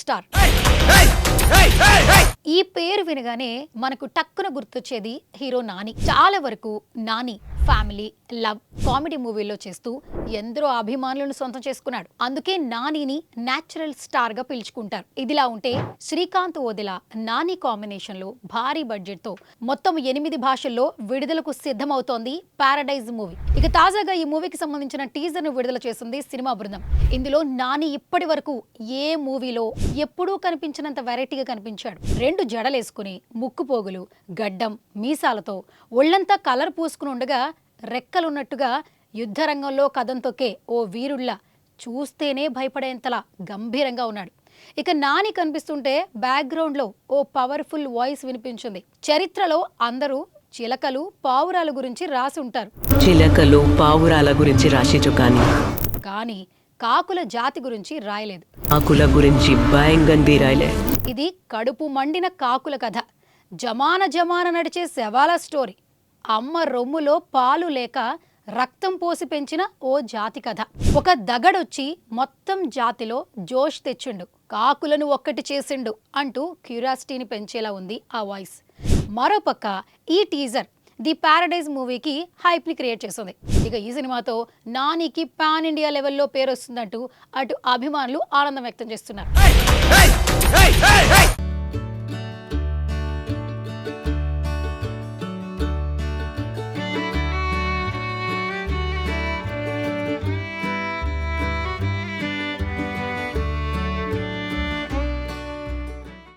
Star. ఈ పేరు వినగానే మనకు టక్కున గుర్తొచ్చేది హీరో నాని. చాలా వరకు నాని ఫ్యామిలీ, లవ్, కామెడీ మూవీల్లో చేస్తూ ఎందరో అభిమానులను సొంతం చేసుకున్నాడు. అందుకే నానిని న్యాచురల్ స్టార్ గా పిలుచుకుంటారు. ఇదిలా ఉంటే శ్రీకాంత్ ఓదెల నాని కాంబినేషన్ లో భారీ బడ్జెట్ తో మొత్తం 8 భాషల్లో విడుదలకు సిద్ధమవుతోంది పారడైజ్ మూవీ. ఇక తాజాగా ఈ మూవీకి సంబంధించిన టీజర్ ను విడుదల చేసింది సినిమా బృందం. ఇందులో నాని ఇప్పటి వరకు ఏ మూవీలో ఎప్పుడూ కనిపించినంత వెరైటీగా కనిపించాడు. 2 జడలేసుకుని, ముక్కు పోగులు, గడ్డం, మీసాలతో ఒళ్లంతా కలర్ పూసుకుని ఉండగా రెక్కలున్నట్టుగా యుద్ధరంగంలో కదం తొక్కే ఓ వీరుళ్ళ చూస్తేనే భయపడేంతలా గంభీరంగా ఉన్నాడు. ఇక నాని కనిపిస్తుంటే బ్యాక్గ్రౌండ్లో ఓ పవర్ఫుల్ వాయిస్ వినిపించింది. చరిత్రలో అందరూ చిలకలు, పావురాల గురించి రాసి ఉంటారు. చిలకలు, పావురాల గురించి రాసిచు కానీ కాకుల జాతి గురించి రాయలేదు. కాకుల గురించి భయంగా రాయలే. ఇది కడుపు మండిన కాకుల కథ. జమాన నడిచే శవాల స్టోరీ. అమ్మ రొమ్ములో పాలు లేక రక్తం పోసి పెంచిన ఓ జాతి కథ. ఒక దగడొచ్చి మొత్తం జాతిలో జోష్ తెచ్చిండు, కాకులను ఒక్కటి చేసిండు అంటూ క్యూరియాసిటీని పెంచేలా ఉంది ఆ వాయిస్. మరోపక్క ఈ టీజర్ ది పారడైజ్ మూవీకి హైప్ ని క్రియేట్ చేస్తుంది. ఇక ఈ సినిమాతో నానికి పాన్ ఇండియా లెవెల్లో పేరు వస్తుందంటూ అటు అభిమానులు ఆనందం వ్యక్తం చేస్తున్నారు.